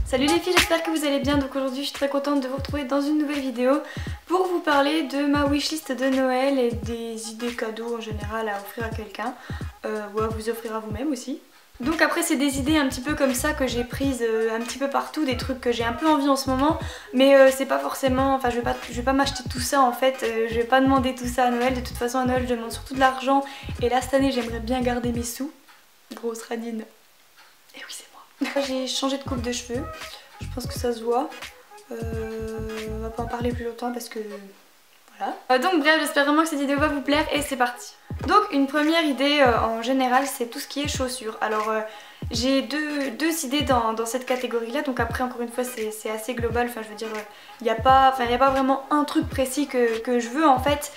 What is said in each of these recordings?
Salut les filles, j'espère que vous allez bien. Donc aujourd'hui je suis très contente de vous retrouver dans une nouvelle vidéo pour vous parler de ma wishlist de Noël et des idées cadeaux en général à offrir à quelqu'un ou à vous offrir à vous-même aussi. Donc après c'est des idées un petit peu comme ça que j'ai prises un petit peu partout, des trucs que j'ai un peu envie en ce moment, mais c'est pas forcément, enfin je vais pas m'acheter tout ça en fait, je vais pas demander tout ça à Noël. De toute façon à Noël je demande surtout de l'argent et là cette année j'aimerais bien garder mes sous. Grosse radine. Et oui c'est moi. J'ai changé de coupe de cheveux, je pense que ça se voit. On va pas en parler plus longtemps parce que voilà. Donc bref, j'espère vraiment que cette vidéo va vous plaire et c'est parti. Donc une première idée en général c'est tout ce qui est chaussures. Alors j'ai deux idées dans cette catégorie là, donc après encore une fois c'est assez global, enfin je veux dire il n'y a pas vraiment un truc précis que je veux en fait.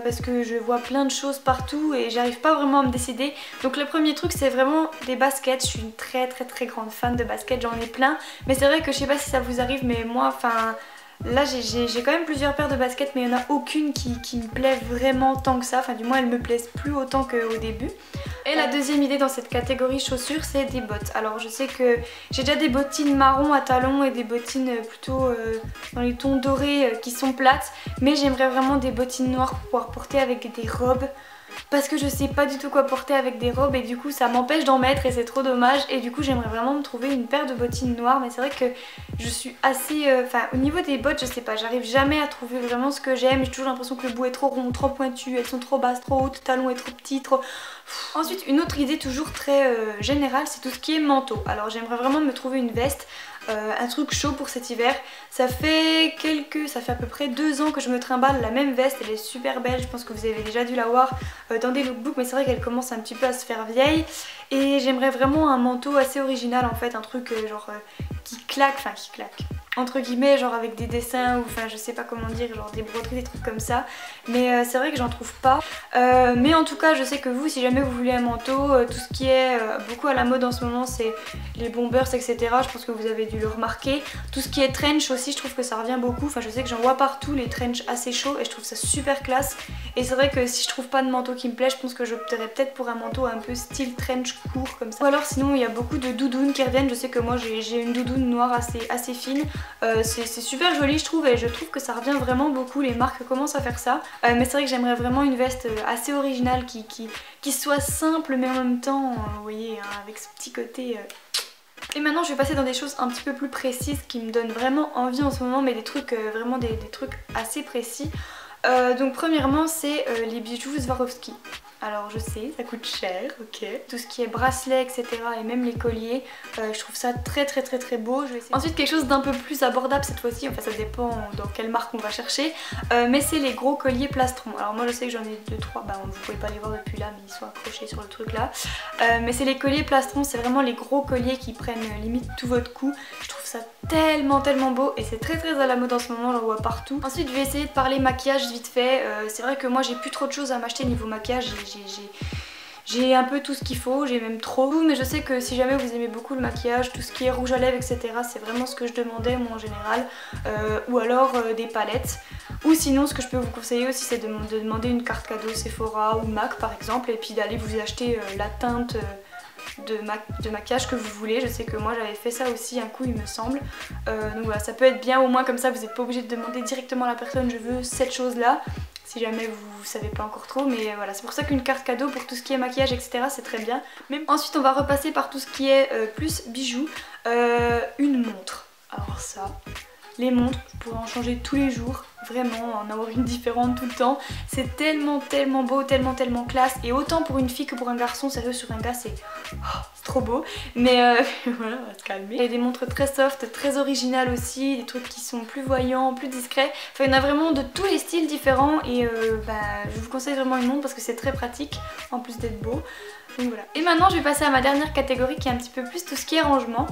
Parce que je vois plein de choses partout et j'arrive pas vraiment à me décider. Donc le premier truc c'est vraiment des baskets. Je suis une très grande fan de baskets, j'en ai plein. Mais c'est vrai que je sais pas si ça vous arrive, mais moi enfin là j'ai quand même plusieurs paires de baskets, mais il n'y en a aucune qui me plaît vraiment tant que ça. Enfin du moins elles me plaisent plus autant qu'au début. Et la deuxième idée dans cette catégorie chaussures c'est des bottes. Alors je sais que j'ai déjà des bottines marron à talons et des bottines plutôt dans les tons dorés qui sont plates, mais j'aimerais vraiment des bottines noires pour pouvoir porter avec des robes. Parce que je sais pas du tout quoi porter avec des robes et du coup ça m'empêche d'en mettre et c'est trop dommage. Et du coup j'aimerais vraiment me trouver une paire de bottines noires, mais c'est vrai que je suis assez... Enfin au niveau des bottes je sais pas, j'arrive jamais à trouver vraiment ce que j'aime. J'ai toujours l'impression que le bout est trop rond, trop pointu, elles sont trop basses, trop hautes, le talon est trop petit, trop... Ensuite une autre idée toujours très générale c'est tout ce qui est manteau. Alors j'aimerais vraiment me trouver une veste. Un truc chaud pour cet hiver. Ça fait à peu près 2 ans que je me trimballe la même veste, elle est super belle, je pense que vous avez déjà dû la voir dans des lookbooks, mais c'est vrai qu'elle commence un petit peu à se faire vieille et j'aimerais vraiment un manteau assez original en fait, un truc genre qui claque, entre guillemets, genre avec des dessins ou enfin je sais pas comment dire, genre des broderies, des trucs comme ça, mais c'est vrai que j'en trouve pas. Mais en tout cas je sais que vous, si jamais vous voulez un manteau, tout ce qui est beaucoup à la mode en ce moment c'est les bombers etc, je pense que vous avez dû le remarquer. Tout ce qui est trench aussi je trouve que ça revient beaucoup, enfin je sais que j'en vois partout les trench assez chauds et je trouve ça super classe. Et c'est vrai que si je trouve pas de manteau qui me plaît, je pense que j'opterais peut-être pour un manteau un peu style trench court comme ça. Ou alors sinon il y a beaucoup de doudounes qui reviennent, je sais que moi j'ai une doudoune noire assez fine. C'est super joli je trouve et je trouve que ça revient vraiment beaucoup, les marques commencent à faire ça. Mais c'est vrai que j'aimerais vraiment une veste assez originale qui soit simple mais en même temps, vous voyez, hein, avec ce petit côté... Et maintenant je vais passer dans des choses un petit peu plus précises qui me donnent vraiment envie en ce moment, mais des trucs vraiment des trucs assez précis. Donc premièrement c'est les bijoux Swarovski. Alors je sais, ça coûte cher, ok. Tout ce qui est bracelet, etc. et même les colliers, je trouve ça très beau. Je vais essayer. Ensuite quelque chose d'un peu plus abordable cette fois-ci, enfin ça dépend dans quelle marque on va chercher, mais c'est les gros colliers plastrons. Alors moi je sais que j'en ai 2-3, bah vous pouvez pas les voir depuis là, mais ils sont accrochés sur le truc là. Mais c'est les colliers plastrons, c'est vraiment les gros colliers qui prennent limite tout votre cou. Je trouve ça tellement beau et c'est très à la mode en ce moment, j'en vois partout. Ensuite je vais essayer de parler maquillage vite fait. C'est vrai que moi j'ai plus trop de choses à m'acheter niveau maquillage, j'ai un peu tout ce qu'il faut, j'ai même trop, mais je sais que si jamais vous aimez beaucoup le maquillage, tout ce qui est rouge à lèvres etc, c'est vraiment ce que je demandais moi en général, ou alors des palettes. Ou sinon ce que je peux vous conseiller aussi c'est de demander une carte cadeau Sephora ou MAC par exemple, et puis d'aller vous acheter la teinte de maquillage que vous voulez. Je sais que moi j'avais fait ça aussi un coup il me semble, donc voilà, ça peut être bien, au moins comme ça vous n'êtes pas obligé de demander directement à la personne je veux cette chose là, si jamais vous savez pas encore trop, mais voilà, c'est pour ça qu'une carte cadeau pour tout ce qui est maquillage etc c'est très bien. Mais ensuite on va repasser par tout ce qui est plus bijoux, une montre. Alors ça, les montres, je pourrais en changer tous les jours, vraiment en avoir une différente tout le temps. C'est tellement beau, tellement classe, et autant pour une fille que pour un garçon, sérieux sur un gars c'est trop beau. Mais voilà, on va se calmer. Il y a des montres très soft, très originales aussi, des trucs qui sont plus voyants, plus discrets. Enfin il y en a vraiment de tous les styles différents et je vous conseille vraiment une montre parce que c'est très pratique en plus d'être beau. Donc voilà. Et maintenant je vais passer à ma dernière catégorie qui est un petit peu plus tout ce qui est rangement.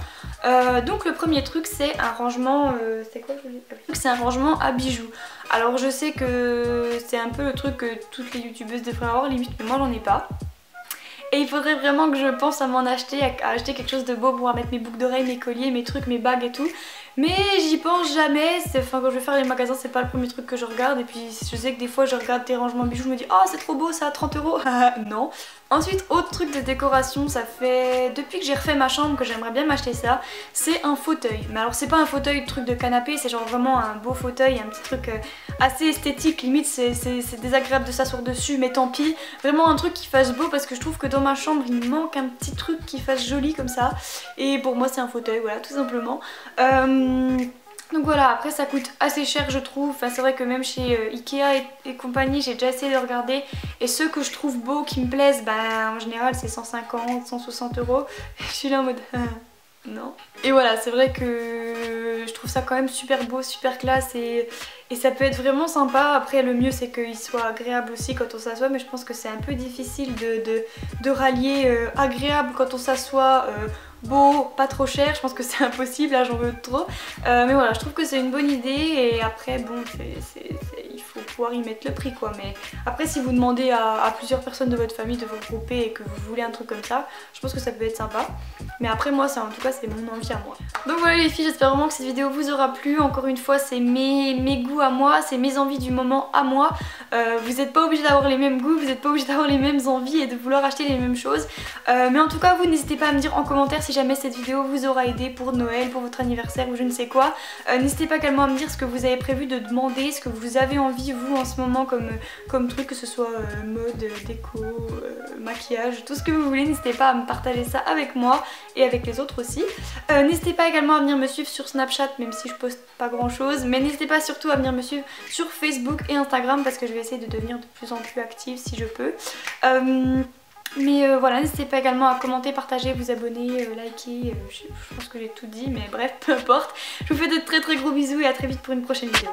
Donc le premier truc c'est un rangement, c'est quoi je voulais... C'est un rangement à bijoux. Alors je sais que c'est un peu le truc que toutes les youtubeuses devraient avoir limite, mais moi j'en ai pas. Et il faudrait vraiment que je pense à m'en acheter, à acheter quelque chose de beau pour pouvoir mettre mes boucles d'oreilles, mes colliers, mes trucs, mes bagues et tout. mais j'y pense jamais. Enfin, quand je vais faire les magasins, c'est pas le premier truc que je regarde. Et puis je sais que des fois je regarde des rangements bijoux, je me dis oh c'est trop beau ça à 30 €. Non. Ensuite, autre truc de décoration, ça fait depuis que j'ai refait ma chambre que j'aimerais bien m'acheter ça, c'est un fauteuil. Mais alors c'est pas un fauteuil truc de canapé, c'est genre vraiment un beau fauteuil, un petit truc assez esthétique, limite c'est désagréable de s'asseoir dessus mais tant pis. Vraiment un truc qui fasse beau parce que je trouve que dans ma chambre il me manque un petit truc qui fasse joli comme ça. Et pour moi c'est un fauteuil, voilà, tout simplement. Donc voilà, après ça coûte assez cher je trouve, enfin c'est vrai que même chez Ikea et compagnie j'ai déjà essayé de regarder et ceux que je trouve beaux, qui me plaisent, bah en général c'est 150, 160 €. Je suis là en mode non. Et voilà, c'est vrai que je trouve ça quand même super beau, super classe et ça peut être vraiment sympa. Après le mieux c'est qu'il soit agréable aussi quand on s'assoit, mais je pense que c'est un peu difficile de rallier agréable quand on s'assoit, beau, pas trop cher, je pense que c'est impossible, là j'en veux trop. Mais voilà, je trouve que c'est une bonne idée et après bon, il faut pouvoir y mettre le prix quoi. Mais après si vous demandez à plusieurs personnes de votre famille de vous regrouper et que vous voulez un truc comme ça, je pense que ça peut être sympa. Mais après moi, ça en tout cas c'est mon envie à moi. Donc voilà les filles, j'espère vraiment que cette vidéo vous aura plu. Encore une fois, c'est mes goûts à moi, c'est mes envies du moment à moi. Vous n'êtes pas obligés d'avoir les mêmes goûts, vous n'êtes pas obligés d'avoir les mêmes envies et de vouloir acheter les mêmes choses. Mais en tout cas, vous n'hésitez pas à me dire en commentaire si jamais cette vidéo vous aura aidé pour Noël, pour votre anniversaire ou je ne sais quoi. N'hésitez pas également à me dire ce que vous avez prévu de demander, ce que vous avez envie vous en ce moment comme truc, que ce soit mode, déco, maquillage, tout ce que vous voulez. N'hésitez pas à me partager ça avec moi et avec les autres aussi. N'hésitez pas également à venir me suivre sur Snapchat, même si je poste pas grand chose, mais n'hésitez pas surtout à venir me suivre sur Facebook et Instagram parce que je vais essayer de devenir de plus en plus active si je peux. Mais voilà, n'hésitez pas également à commenter, partager, vous abonner, liker, je pense que j'ai tout dit, mais bref, peu importe. Je vous fais de très gros bisous et à très vite pour une prochaine vidéo.